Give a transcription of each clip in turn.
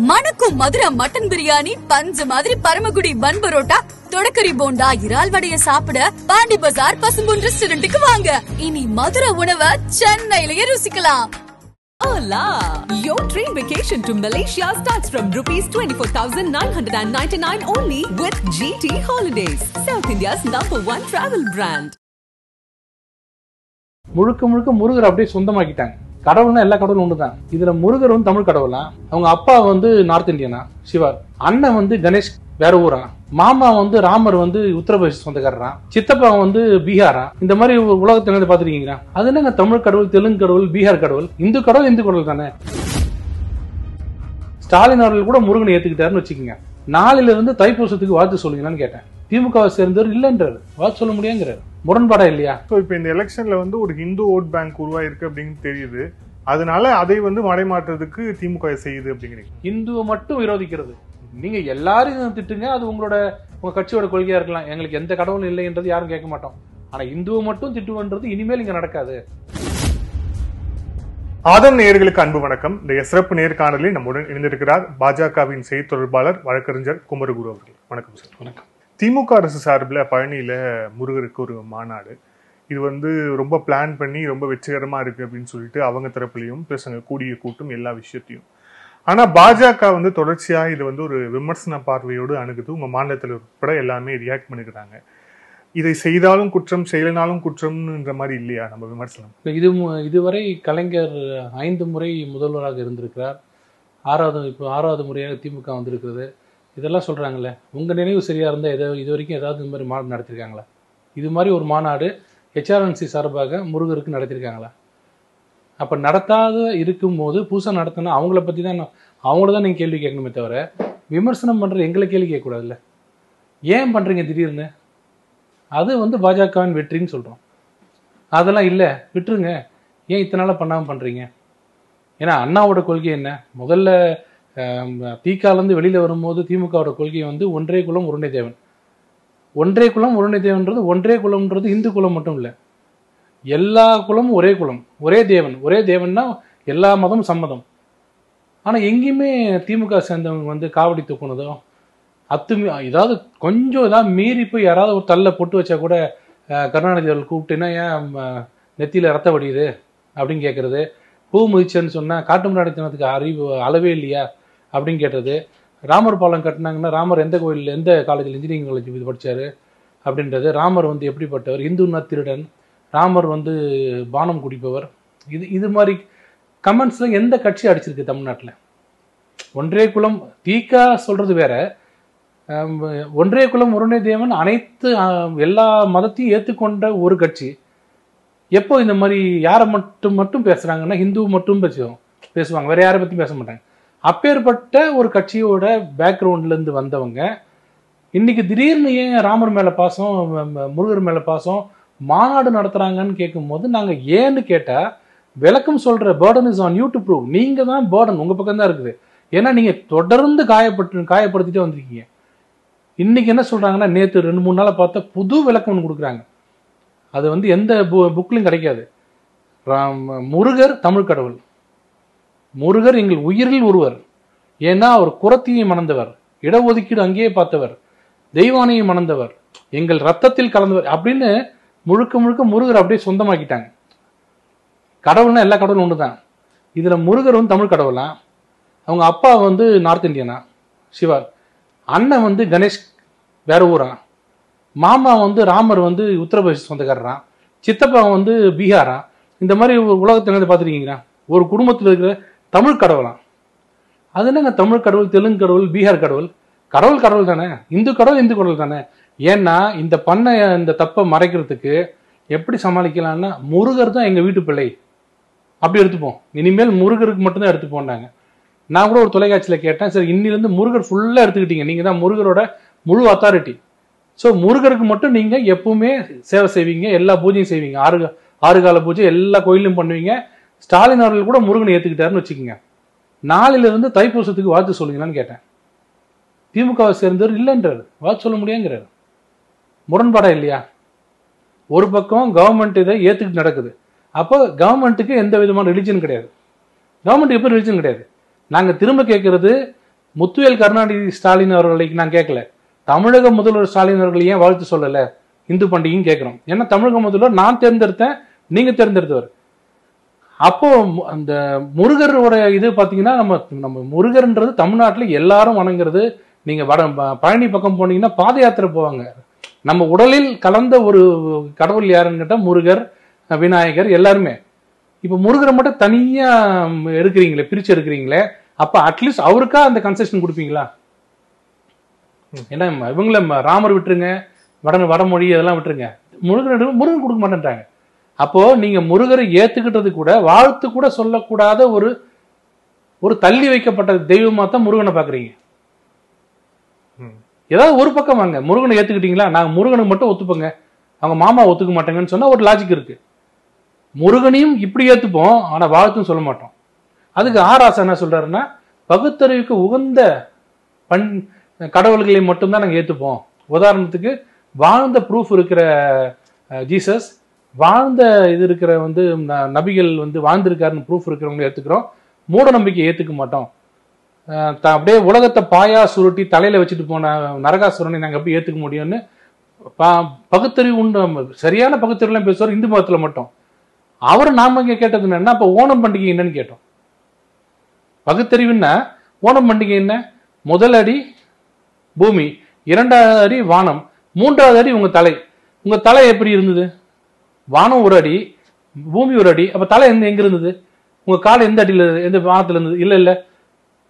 மணக்கும் மதுரை மட்டன் பிரியாணி, பஞ்சு மாதிரி பரமக்குடி பன் பரோட்டா, தொடக்கரி போண்டா, இறால் வடைய சாப்பிட பாண்டி பஜார் பசும்பொன் ரெஸ்டாரண்ட்டுக்கு வாங்க. இனி மதுரை உணவை சென்னையிலேயே ருசிக்கலாம். Hola! Your dream vacation to Malaysia starts from rupees 24,999 only with GT Holidays, South India's #1 travel brand. முழுக்க முழுக்க முருகர் அப்படியே சொந்தமாக்கிட்டாங்க. கடவுள்னா எல்லா கடவுளும் ஒண்ணுதான். இதுல முருகர் வந்து தமிழ் கடவுளா, அவங்க அப்பா வந்து நார்த் இந்தியனா சிவா, அண்ணன் வந்து கணேஷ் வேற ஊரா, மாமா வந்து ராமர் வந்து உத்தரப்பிரதேச சொந்தக்காரரா, சித்தப்பா வந்து பீகாரா. இந்த மாதிரி உலகத்துல இருந்து பாத்துருக்கீங்களா? அது என்னங்க தமிழ் கடவுள், தெலுங்கு கடவுள், பீகார் கடவுள், இந்து கடவுள் தானே. ஸ்டாலின் அவர்கள் கூட முருகனை ஏத்துக்கிட்டாருன்னு வச்சுக்கோங்க. நாளையில இருந்து தைப்பூசத்துக்கு வாழ்த்து சொல்லுங்கன்னு கேட்டேன். திமுகவை சேர்ந்தவர் இல்லைன்றாரு, வாழ்த்து சொல்ல முடியாங்கிறாரு. முரண்பாடா இல்லையா? இப்ப இந்த எலெக்ஷன்ல வந்து ஒரு ஹிந்து ஓட் பேங்க் உருவாயிருக்கு அப்படின்னு தெரியுது. அதனால அதை வந்து மடைமாற்றுறதுக்கு திமுக செய்யுது அப்படிங்கிறீங்க. இந்துவை மட்டும் விரோதிக்கிறது. நீங்க எல்லாரும் திட்டுங்க, அது உங்க கட்சியோட கொள்கையா இருக்கலாம். எங்களுக்கு எந்த கடவுளும் இல்லைன்றது யாரும் கேட்க மாட்டோம். ஆனா இந்துவை மட்டும் திட்டுவன்றது இனிமேல் இங்க நடக்காது. ஆதம் நேயர்களுக்கு அன்பு வணக்கம். இந்த சிறப்பு நேர்காணலில் நம்முடன் இணைந்திருக்கிறார் பாஜகவின் செய்தி தொடர்பாளர் வழக்கறிஞர் குமரகுரு அவர்கள். வணக்கம் சார். வணக்கம். திமுக அரசு சார்பில் பழனியில முருகருக்கு ஒரு மாநாடு, இது வந்து ரொம்ப பிளான் பண்ணி ரொம்ப வெற்றிகரமா இருக்கு அப்படின்னு சொல்லிட்டு அவங்க தரப்புலையும் பேசுங்க, கூடிய கூட்டம் எல்லா விஷயத்தையும். ஆனா பாஜக வந்து தொடர்ச்சியா இது வந்து ஒரு விமர்சன பார்வையோடு அணுகுது. உங்க மாநிலத்தில் உட்பட எல்லாமே ரியாக்ட் பண்ணிக்கிறாங்க. இதை செய்தாலும் குற்றம், செய்யலினாலும் குற்றம்ன்ற மாதிரி இல்லையா நம்ம விமர்சனம்? இதுவரை கலைஞர் 5 முறை முதல்வராக இருந்திருக்கிறார். இப்போ 6வது முறையாக திமுக வந்திருக்கிறது. இதெல்லாம் சொல்றாங்கல்ல, உங்க நினைவு சரியா இருந்தா இது வரைக்கும் ஏதாவது இந்த மாதிரி மாநாடு நடத்திருக்காங்களா? இது மாதிரி ஒரு மாநாடு HRNC சார்பாக முருகருக்கு நடத்திருக்காங்களா? அப்ப நடத்தாத இருக்கும் போது புதுசா நடத்தினா அவங்கள பத்தி தான் நீங்க கேள்வி கேட்கணுமே தவிர விமர்சனம் பண்ற எங்களை கேள்வி கேட்க கூடாதுல்ல. ஏன் பண்றீங்க திடீர்னு? அது வந்து பாஜகவின் வெற்றின்னு சொல்றோம். அதெல்லாம் இல்ல, விட்டுருங்க. ஏன் இத்தனை நாளா பண்ணாம பண்றீங்க? ஏன்னா அண்ணாவோட கொள்கை என்ன? முதல்ல திகாலேருந்து வெளியில வரும்போது திமுகவோட கொள்கை வந்து ஒன்றே குலம் உருண்டை தேவன். ஒன்றே குலம் உருண்டை தேவன்றது, ஒன்றே குலம்ன்றது இந்து குலம் மட்டும் இல்லை, எல்லா குலமும் ஒரே குலம், ஒரே தேவன். ஒரே தேவன்னா எல்லா மதமும் சம்மதம். ஆனா எங்கேயுமே திமுக சேர்ந்தவங்க வந்து காவடி தூக்குனதோ ஏதாவது கொஞ்சம் ஏதாவது மீறி போய் யாராவது ஒரு தள்ள பொட்டு வச்சா கூட கருணாநிதி அவர்கள் கூப்பிட்டுன்னா ஏன் நெத்தியில ரத்த வடியுது அப்படின்னு கேட்கறது, பூ முதிச்சேன்னு சொன்னா காட்டு முன்னாடித்தனத்துக்கு அளவே இல்லையா அப்படின்னு கேட்டது, ராமர் பாலம் கட்டினாங்கன்னா ராமர் எந்த கோயில், எந்த காலேஜில், இன்ஜினியரிங் காலேஜ் படிச்சாரு அப்படின்றது, ராமர் வந்து எப்படிப்பட்டவர், இந்துன்னா திருடன், ராமர் வந்து பானம் குடிப்பவர், இது மாதிரி கமெண்ட்ஸ்ல எந்த கட்சி அடிச்சிருக்கு தமிழ்நாட்டில்? ஒன்றே குலம் தீகா சொல்றது வேற, ஒன்றே குலம் ஒருணை தேவன் அனைத்து எல்லா மதத்தையும் ஏற்றுக்கொண்ட ஒரு கட்சி எப்போ இந்த மாதிரி யாரை மட்டும் பேசுறாங்கன்னா ஹிந்து மட்டும் பேசுவாங்க, வேற யாரை பத்தி பேச மாட்டாங்க. அப்பேற்பட்ட ஒரு கட்சியோட பேக்ரவுண்ட்ல இருந்து வந்தவங்க இன்னைக்கு திடீர்னு ஏன் ராமர் மேல பாசம், முருகர் மேல பாசம், மாநாடு நடத்துறாங்கன்னு கேட்கும் போது நாங்க ஏன்னு கேட்டா விளக்கம் சொல்ற burden is on you to prove. நீங்க தான் burden, உங்க பக்கம் தான் இருக்குது. ஏன்னா நீங்க தொடர்ந்து காயப்படுத்திட்டே வந்திருக்கீங்க. இன்னைக்கு என்ன சொல்றாங்கன்னா, நேற்று 2-3 நாளா பார்த்தா புது விளக்கம் ஒன்று கொடுக்குறாங்க. அது வந்து எந்த புக்லையும் கிடைக்காது. முருகர் தமிழ் கடவுள், முருகர் எங்கள் உயிரில் ஒருவர், ஏன்னா அவர் குரத்தியை மணந்தவர், இடஒதுக்கீடு அங்கேயே பார்த்தவர், தெய்வானையை மணந்தவர், எங்கள் ரத்தத்தில் கலந்தவர் அப்படின்னு முழுக்க முழுக்க முருகர் அப்படியே சொந்தமாக்கிட்டாங்க. கடவுள்னா எல்லா கடவுளும் ஒண்ணுதான். இதுல முருகர் வந்து தமிழ் கடவுளா, அவங்க அப்பா வந்து நார்த் இந்தியனா சிவா, அண்ணன் வந்து கணேஷ் வேற ஊரா, மாமா வந்து ராமர் வந்து உத்தரப்பிரதேச சொந்தக்காரரா, சித்தப்பா வந்து பீகாரா. இந்த மாதிரி உலகத்துல இருந்து பாத்துருக்கீங்களா? ஒரு குடும்பத்தில் இருக்கிற தமிழ் கடவுளா. அது என்னங்க தமிழ் கடவுள், தெலுங்கு கடவுள், பீகார் கடவுள், கடவுள் தானே, இந்து கடவுள் தானே. ஏன்னா இந்த தப்பை மறைக்கிறதுக்கு எப்படி சமாளிக்கலாம்னா, முருகர் தான் எங்க வீட்டு பிள்ளை அப்படி எடுத்துப்போம், இனிமேல் முருகருக்கு மட்டும்தான் எடுத்துப்போம்னாங்க. நான் கூட ஒரு தொலைக்காட்சியில கேட்டேன், சரி இன்னிலிருந்து முருகர் ஃபுல்லா எடுத்துக்கிட்டீங்க, நீங்க தான் முருகரோட முழு அத்தாரிட்டி, ஸோ முருகருக்கு மட்டும் நீங்க எப்பவுமே சேவை செய்வீங்க, எல்லா பூஜையும் செய்வீங்க, ஆறு கால பூஜை எல்லா கோயிலும் பண்ணுவீங்க. ஸ்டாலின் அவர்கள் கூட முருகனை ஏத்துக்கிட்டாருன்னு வச்சுக்கோங்க. நாளையில இருந்து தைப்பூசத்துக்கு வாழ்த்து சொல்லுங்களான்னு கேட்டேன். திமுகவை சேர்ந்தவர் இல்லைன்றாரு, வாழ்த்து சொல்ல முடியாங்கிறாரு. முரண்பாடா இல்லையா? ஒரு பக்கம் கவர்மெண்ட் இதை ஏத்துக்கிட்டு நடக்குது, அப்போ கவர்மெண்ட்டுக்கு எந்த விதமான ரிலிஜன் கிடையாது. கவர்மெண்ட் எப்போ ரிலிஜன் கிடையாது. நாங்க திரும்ப கேட்கறது, முத்துவேல் கருணாநிதி ஸ்டாலின் அவர்களை நான் கேட்கல, தமிழக முதல்வர் ஸ்டாலின் அவர்கள் ஏன் வாழ்த்து சொல்லல இந்து பண்டிகைன்னு கேட்கிறோம். ஏன்னா தமிழக முதல்வர் நான் தேர்ந்தெடுத்தேன், நீங்க தேர்ந்தெடுத்தவர். அப்போ அந்த முருகரோட இது பாத்தீங்கன்னா நம்ம முருகர்ன்றது தமிழ்நாட்டுல எல்லாரும் வணங்குறது. நீங்க பழனி பக்கம் போனீங்கன்னா பாத யாத்திரை போவாங்க. நம்ம உடலில் கலந்த ஒரு கடவுள் யாருன்னு கேட்டா முருகர், விநாயகர் எல்லாருமே. இப்ப முருகரை மட்டும் தனியா எடுக்கிறீங்களே, பிரிச்சு எடுக்கிறீங்களே, அப்ப அட்லீஸ்ட் அவருக்கா அந்த கன்செஷன் கொடுப்பீங்களா? ஏன்னா இவங்கள ராமர் விட்டுருங்க, வடமொழி அதெல்லாம் விட்டுருங்க, முருகன் கொடுக்க மாட்டேன்றாங்க. அப்போ நீங்க முருகரை ஏத்துக்கிட்டது கூட வாழ்த்து கூட சொல்லக்கூடாத ஒரு தள்ளி வைக்கப்பட்ட தெய்வமா தான் முருகனை பாக்குறீங்க. ஏதாவது ஒரு பக்கம் வாங்க, முருகனை ஏத்துக்கிட்டீங்களா, நாங்க முருகனுக்கு மட்டும் ஒத்துப்போங்க, அவங்க மாமா ஒத்துக்க மாட்டாங்கன்னு சொன்னா ஒரு லாஜிக் இருக்கு. முருகனையும் இப்படி ஏத்துப்போம், ஆனா வாழ்த்தும் சொல்ல மாட்டோம். அதுக்கு ஆராசா என்ன சொல்றாருன்னா, பகுத்தறிவுக்கு உகந்த கடவுள்களை மட்டும்தான் நாங்க ஏத்துப்போம். உதாரணத்துக்கு வாழ்ந்த ப்ரூஃப் இருக்கிற ஜீசஸ், வாழ்ந்த இது இருக்கிற நபிகள் வாழ்ந்திருக்காருன்னு ப்ரூஃப் இருக்கிறவங்களை ஏத்துக்கிறோம், மூட நம்பிக்கை ஏத்துக்க மாட்டோம். அப்படியே உலகத்தை பாயா சுருட்டி தலையில வச்சுட்டு போன நரகாசுரனை நாங்க எப்படி ஏத்துக்க முடியும்னு பகுத்தறிவு உண்டு, சரியான பகுத்தறிவுலாம் பேசுவார் இந்து மதத்துல மட்டும். அவர் நாம இங்க கேட்டது என்னன்னா, இப்ப ஓணம் பண்டிகை என்னன்னு கேட்டோம். பகுத்தறிவுன்னா ஓணம் பண்டிகை என்ன? முதல் அடி பூமி, இரண்டாவது அடி வானம், மூன்றாவது அடி உங்க தலை. உங்க தலை எப்படி இருந்தது? வானம் ஒரு அடி, பூமி ஒரு அடி, அப்ப தலை எங்க இருந்தது? உங்க கால் எந்த அடியில, எந்த வானத்துல இருந்தது? இல்ல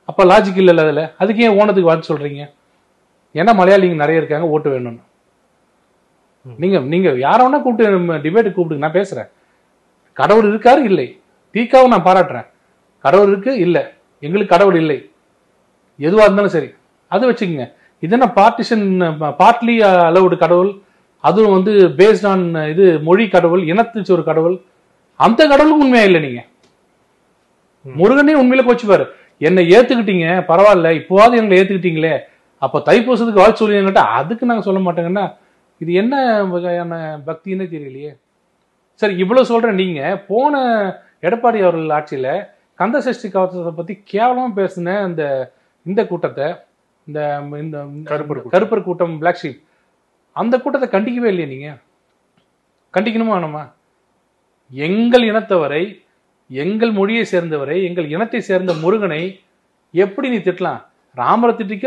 அப்ப லாஜிக் இல்ல அதுல. அதுக்கு ஏன் ஓணத்துக்கு வாழ்த்து சொல்றீங்க? ஏன்னா மலையாளிங்க நிறைய இருக்காங்க, ஓட்டு வேணும்னு. நீங்க யார வேணா கூப்பிட்டு டிபேட் கூப்பிடுங்க, நான் பேசுறேன். கடவுள் இருக்காரு இல்லை, தீக்காவை நான் பாராட்டுறேன். கடவுள் இருக்கு இல்ல, எங்களுக்கு கடவுள் இல்லை, எதுவா இருந்தாலும் சரி அது வச்சுக்கோங்க. இது என்ன பார்ட்டிஷன், பார்ட்லி அலவுடு கடவுள், அதுவும் பேஸ்ட் ஆன் இது மொழி கடவுள், இனத்துச்சு ஒரு கடவுள். அந்த கடவுளும் உண்மையா இல்லை. நீங்க முருகனே உண்மையில கோச்சுப்பாரு, என்னை ஏத்துக்கிட்டீங்க பரவாயில்ல, இப்போவாது எங்களை ஏத்துக்கிட்டீங்களே, அப்ப தைப்பூசத்துக்கு வாழ்த்து சொல்லுவீங்கட்டா அதுக்கு நாங்க சொல்ல மாட்டோங்கன்னா இது என்ன வகையான பக்தின்னே தெரியலையே. சரி, இவ்வளவு சொல்றேன். நீங்க போன எடப்பாடி அவர்கள் ஆட்சியில கந்த சஷ்டி கவசத்தை பத்தி கேவலமா பேசின இந்த கூட்டத்தை, இந்த கருப்பர் கூட்டம், பிளாக் ஷீப், அந்த கூட்டத்தை கண்டிக்கவே இல்லையே. நீங்க கண்டிக்கணுமா வேணுமா? எங்கள் இனத்தவரை, எங்கள் மொழியை சேர்ந்தவரை, எங்கள் இனத்தை சேர்ந்த முருகனை எப்படி நீ திட்டலாம்? ராமரை திட்டிக்க,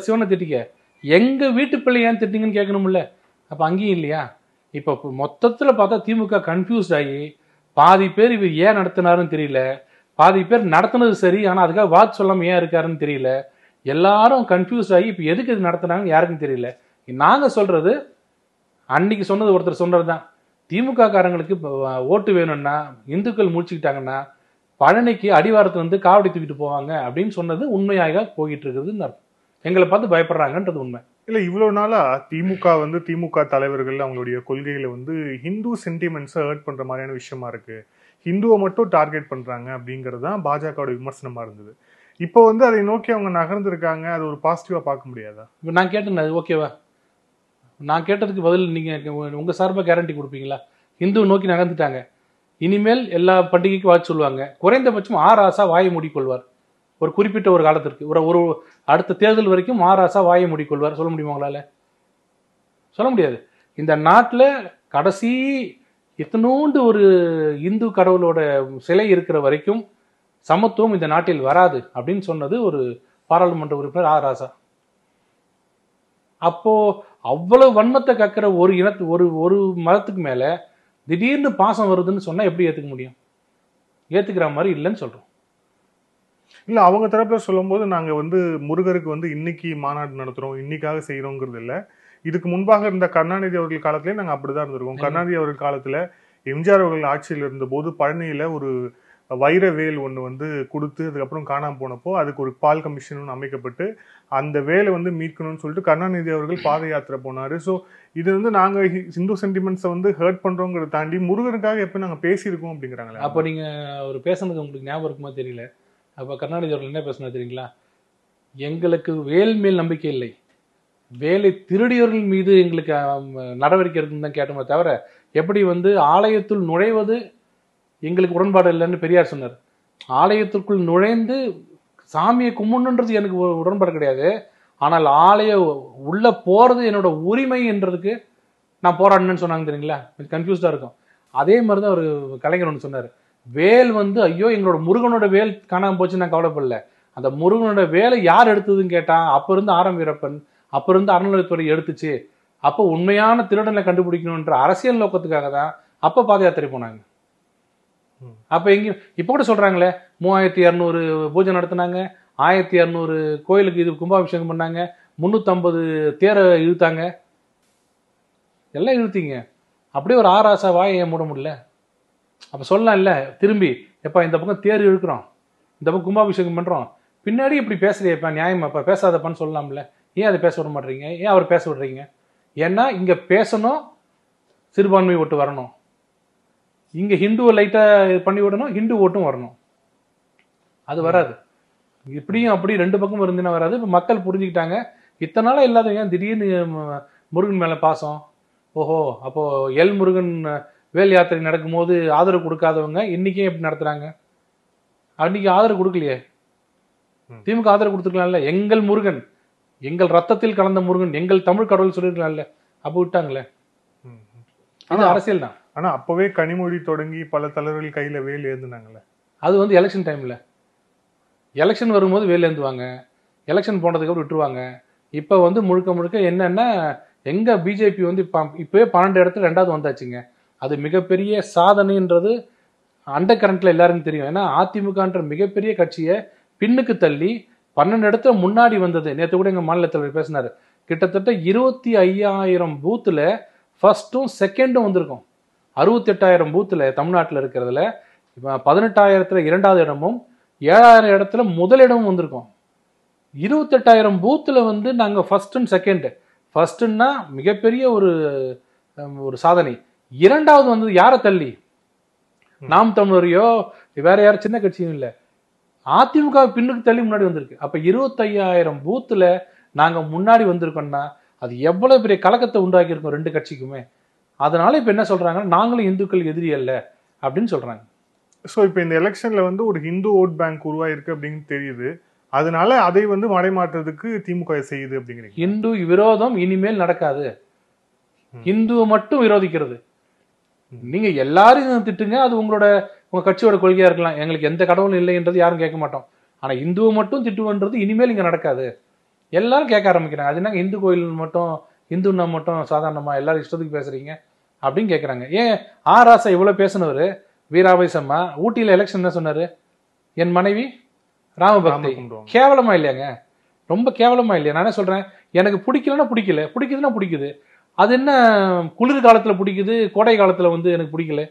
சிவனை திட்டிக்க, எங்க வீட்டு பிள்ளை ஏன் திட்டிங்கன்னு கேட்கணும்ல. அப்ப அங்கேயும் இல்லையா? இப்ப மொத்தத்துல பார்த்தா திமுக கன்ஃபியூஸ்ட் ஆகி, பாதி பேர் இவர் ஏன் நடத்தினாருன்னு தெரியல, பாதி பேர் நடத்தினது சரி ஆனா அதுக்காக வாக்கு சொல்லாம ஏன் இருக்காருன்னு தெரியல. எல்லாரும் கன்ஃபியூஸ் ஆகி இப்ப எதுக்கு இது நடத்தினாங்கன்னு யாருக்கும் தெரியல. நாங்க சொல்றது அன்னைக்கு சொன்னது ஒருத்தர் சொன்னதுதான். திமுக காரங்களுக்கு ஓட்டு வேணும்னா, இந்துக்கள் முடிச்சுக்கிட்டாங்கன்னா பழனிக்கு அடிவாரத்துல காவடி தூக்கிட்டு போவாங்க அப்படின்னு சொன்னது உண்மையாக போயிட்டு இருக்குதுன்னு அர்த்தம். எங்களை பார்த்து பயப்படுறாங்கன்றது உண்மை இல்ல. இவ்வளவு நாளா திமுக தலைவர்கள் அவங்களுடைய கொள்கைகளை ஹிந்து சென்டிமெண்ட்ஸை ஹர்ட் பண்ற மாதிரியான விஷயமா இருக்கு, ஹிந்துவை மட்டும் டார்கெட் பண்றாங்க அப்படிங்கிறது தான் பாஜகவோட விமர்சனமா இருந்தது. இப்போ அதை நோக்கி அவங்க நகர்ந்துருக்காங்க, அது ஒரு பாசிட்டிவா பார்க்க முடியாதா? இப்போ நான் கேட்டேன், அது ஓகேவா? நான் கேட்டதுக்கு பதில் நீங்க உங்க சார்பா கேரண்டி கொடுப்பீங்களா? ஹிந்து நோக்கி நகர்ந்துட்டாங்க, இனிமேல் எல்லா பண்டிகைக்கும் வாழ்த்து சொல்லுவாங்க, குறைந்தபட்சம் ஆராசா வாயை மூடிக்கொள்வார் ஒரு குறிப்பிட்ட ஒரு காலத்திற்கு, ஒரு அடுத்த தேர்தல் வரைக்கும் ஆராசா வாயை மூடிக்கொள்வார். சொல்ல முடியுமா உங்களால? சொல்ல முடியாது. இந்த நாட்டில் கடைசி இத்தனோண்டு ஒரு இந்து கடவுளோட சிலை இருக்கிற வரைக்கும் சமத்துவம் இந்த நாட்டில் வராது அப்படின்னு சொன்னது ஒரு பாராளுமன்ற உறுப்பினர் ஆராசா. அப்போ அவ்வளவு வன்மத்தை கக்கிற ஒரு மதத்துக்கு மேல திடீர்னு பாசம் வருதுன்னு சொன்னா எப்படி ஏத்துக்க முடியும்? ஏத்துக்கிற மாதிரி இல்லைன்னு சொல்றோம். இல்ல, அவங்க தரப்புல சொல்லும் போது நாங்க முருகருக்கு இன்னைக்கு மாநாடு நடத்துறோம், இன்னைக்காக செய்யறோங்கிறது இல்ல. இதுக்கு முன்பாக இருந்த கருணாநிதி அவர்கள் காலத்திலேயே நாங்க அப்படிதான் இருந்திருக்கோம். கருணாநிதி அவர்கள் காலத்துல எம்ஜிஆர் அவர்கள் ஆட்சியில் இருந்த போது பழனியில ஒரு வைரவேல் ஒன்று கொடுத்து அதுக்கப்புறம் காணாம போனப்போ அதுக்கு ஒரு பால் கமிஷன் அமைக்கப்பட்டு அந்த வேலை மீட்கணும்னு சொல்லிட்டு கருணாநிதி அவர்கள் பாத யாத்திரை போனாரு. ஸோ இது நாங்க ஹிந்து சென்டிமெண்ட்ஸை ஹர்ட் பண்றோங்கிறத தாண்டி முருகனுக்காக எப்ப நாங்க பேசியிருக்கோம் அப்படிங்கிறாங்களே. அப்போ நீங்க ஒரு பேசுனது உங்களுக்கு ஞாபகம் இருக்குமா தெரியல. அப்ப கருணாநிதி அவர்கள் என்ன பேசினா தெரியுங்களா? எங்களுக்கு வேல் மேல் நம்பிக்கை இல்லை, வேலை திருடியவர்கள் மீது எங்களுக்கு நடவடிக்கை இருக்குன்னு தான் கேட்டோமே தவிர எப்படி ஆலயத்துள் நுழைவது எங்களுக்கு உடன்பாடு இல்லைன்னு பெரியார் சொன்னார். ஆலயத்திற்குள் நுழைந்து சாமியை கும்பிடணுன்றது எனக்கு உடன்பாடு கிடையாது. ஆனால் ஆலய உள்ள போறது என்னோட உரிமை என்றதுக்கு நான் போராடணும்னு சொன்னாங்க தெரியுங்களா? கன்ஃபியூஸ்டா இருக்கும். அதே மாதிரி தான் ஒரு கலைஞர் ஒன்று சொன்னார். வேல் வந்து ஐயோ எங்களோட முருகனோட வேல் காணாமல் போச்சு, நான் கவலைப்படல. அந்த முருகனோட வேலை யார் எடுத்ததுன்னு கேட்டான். அப்ப இருந்து ஆரம் வீரப்பன், அப்ப இருந்து அறநிலையத்துறை எடுத்துச்சு. அப்போ உண்மையான திருடனை கண்டுபிடிக்கணுன்ற அரசியல் நோக்கத்துக்காக தான் அப்ப பாத யாத்திரை போனாங்க. அப்ப எங்கேயும் இப்ப கூட சொல்றாங்களே 3200 பூஜை நடத்தினாங்க, 1200 கோயிலுக்கு இது கும்பாபிஷேகம் பண்ணாங்க, 350 தேரை இழுத்தாங்க. எல்லாம் இழுத்தீங்க. அப்படியே ஒரு ஆராசா வாயை ஏன் மூட முடியல? அப்ப சொல்லலாம் இல்ல, திரும்பி எப்ப இந்த பக்கம் தேர் இழுக்கிறோம், இந்த பக்கம் கும்பாபிஷேகம் பண்றோம், பின்னாடி இப்படி பேசுறியப்பா, நியாயமாப்பா, பேசாதப்பான்னு சொல்லலாம்ல. ஏன் அதை பேச விட மாட்டீங்க? ஏன் அவர் பேச விடுறீங்க? ஏன்னா இங்க பேசணும், சிறுபான்மை ஓட்டு வரணும். இங்க ஹிந்துவை லைட்டா பண்ணி விடணும், ஹிந்து ஓட்டும் வரணும். அது வராது. இப்படியும் அப்படி ரெண்டு பக்கம் இருந்துன்னா வராது. இப்ப மக்கள் புரிஞ்சுக்கிட்டாங்க. இத்தனை நாளா இல்லாதவங்க திடீர்னு முருகன் மேல பாசம். ஓஹோ, அப்போ எல் முருகன் வேல் யாத்திரை நடக்கும்போது ஆதரவு கொடுக்காதவங்க இன்னைக்கே எப்படி நடத்துறாங்க? அன்னைக்கு ஆதரவு கொடுக்கலையே. திமுக ஆதரவு கொடுத்துருக்கலாம்ல. எங்கள் முருகன், எங்கள் ரத்தத்தில் கலந்த முருகன், எங்கள் தமிழ் கடவுள் சொல்லிருக்கலாம்ல. அப்ப விட்டாங்களே. அது அரசியல் தான். ஆனா அப்பவே கனிமொழி தொடங்கி பல தலைவர்கள் கையில வேல் ஏந்துனாங்கல்ல. அது வந்து எலெக்ஷன் டைம்ல, எலெக்ஷன் வரும்போது வேல் ஏந்துவாங்க, எலெக்ஷன் போனதுக்கு அப்புறம் விட்டுருவாங்க. இப்ப வந்து முழுக்க முழுக்க என்னன்னா, எங்க பிஜேபி வந்து இப்பவே 12 இடத்துல 2வது வந்தாச்சுங்க. அது மிகப்பெரிய சாதனைன்றது அண்டர் கரண்ட்ல எல்லாருக்கும் தெரியும். ஏன்னா அதிமுகன்ற மிகப்பெரிய கட்சியை பின்னுக்கு தள்ளி 12 இடத்துல முன்னாடி வந்தது. நேற்று கூட எங்க மாநில தலைவர் பேசினாரு. கிட்டத்தட்ட 25,000 பூத்துல ஃபர்ஸ்டும் செகண்டும் வந்திருக்கும். 68,000 பூத்துல தமிழ்நாட்டில் இருக்கிறதுல 18,000 2வது இடமும் 7,000 இடத்துல முதலிடமும் வந்திருக்கும். 28,000 பூத்துல வந்து நாங்க ஃபர்ஸ்ட் அண்ட் செகண்ட். ஃபர்ஸ்ட்னா மிகப்பெரிய ஒரு சாதனை. 2வது வந்து யாரை தள்ளி? நாம் தமிழரையோ வேற யாரும் சின்ன கட்சியும் இல்லை, அதிமுக பின்னுக்கு தள்ளி முன்னாடி வந்திருக்கு. அப்ப 25,000 பூத்துல நாங்க முன்னாடி வந்திருக்கோம்னா அது எவ்வளவு பெரிய கலக்கத்தை உண்டாக்கி இருக்கோம் ரெண்டு கட்சிக்குமே. அதனால இப்ப என்ன சொல்றாங்க, நாங்களும் இந்துக்கள் எதிரி அல்ல அப்படின்னு சொல்றாங்க. ஸோ இப்போ இந்த எலெக்ஷன்ல வந்து ஒரு ஹிந்து ஓட் பேங்க் உருவாயிருக்கு அப்படின்னு தெரியுது. அதனால அதை வந்து மடைமாற்றுறதுக்கு திமுக செய்யுது அப்படிங்கிறீங்க. இந்து விரோதம் இனிமேல் நடக்காது. இந்துவை மட்டும் விரோதிக்கிறது. நீங்க எல்லாரும் திட்டுங்க, அது உங்க கட்சியோட கொள்கையா இருக்கலாம். எங்களுக்கு எந்த கடவுளும் இல்லைன்றது யாரும் கேட்க மாட்டோம். ஆனா இந்துவை மட்டும் திட்டுவன்றது இனிமேல் இங்க நடக்காது. எல்லாரும் கேட்க ஆரம்பிக்கிறாங்க. அது என்ன இந்து கோயில் மட்டும், இந்துன்னா மட்டும் சாதாரணமா எல்லாரும் இஷ்டத்துக்கு பேசுறீங்க அப்படின்னு கேட்கறாங்க. ஏன் ஆராசா இவ்வளவு பேசினவரு வீராவை சம்மா ஊட்டியில எலெக்ஷன் என்ன சொன்னாரு? என் மனைவி ராமபக்தி. கேவலமா இல்லையாங்க? ரொம்ப கேவலமா இல்லையா? நானே சொல்றேன், எனக்கு பிடிக்கலன்னா பிடிக்கல, பிடிக்குதுன்னா பிடிக்குது. அது என்ன குளிர் காலத்துல பிடிக்குது, கோடை காலத்துல வந்து எனக்கு பிடிக்கல,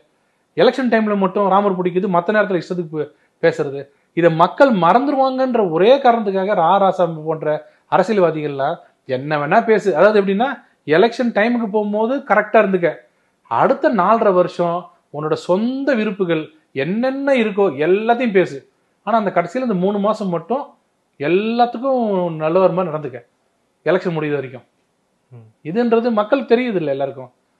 எலெக்ஷன் டைம்ல மட்டும் ராமர் பிடிக்குது, மற்ற நேரத்துல இஷ்டத்துக்கு பேசுறது? இதை மக்கள் மறந்துடுவாங்கன்ற ஒரே காரணத்துக்காக ராராசா போன்ற அரசியல்வாதிகள்லாம் என்ன வேணா பேசு. அதாவது எப்படின்னா, எலெக்ஷன் டைமுக்கு போகும்போது கரெக்டா இருந்துக்க, அடுத்த 4.5 வருஷம் உன்னோட சொந்த விருப்புகள் என்னென்ன இருக்கோ எல்லாத்தையும் பேசு. ஆனா அந்த கடைசியில இந்த 3 மாசம் மட்டும் எல்லாத்துக்கும் நல்லவர் மாதிரி நடந்துக்க, எலெக்ஷன் முடியுது வரைக்கும். இதுன்றது மக்கள் தெரியுது இல்லை எல்லாருக்கும்.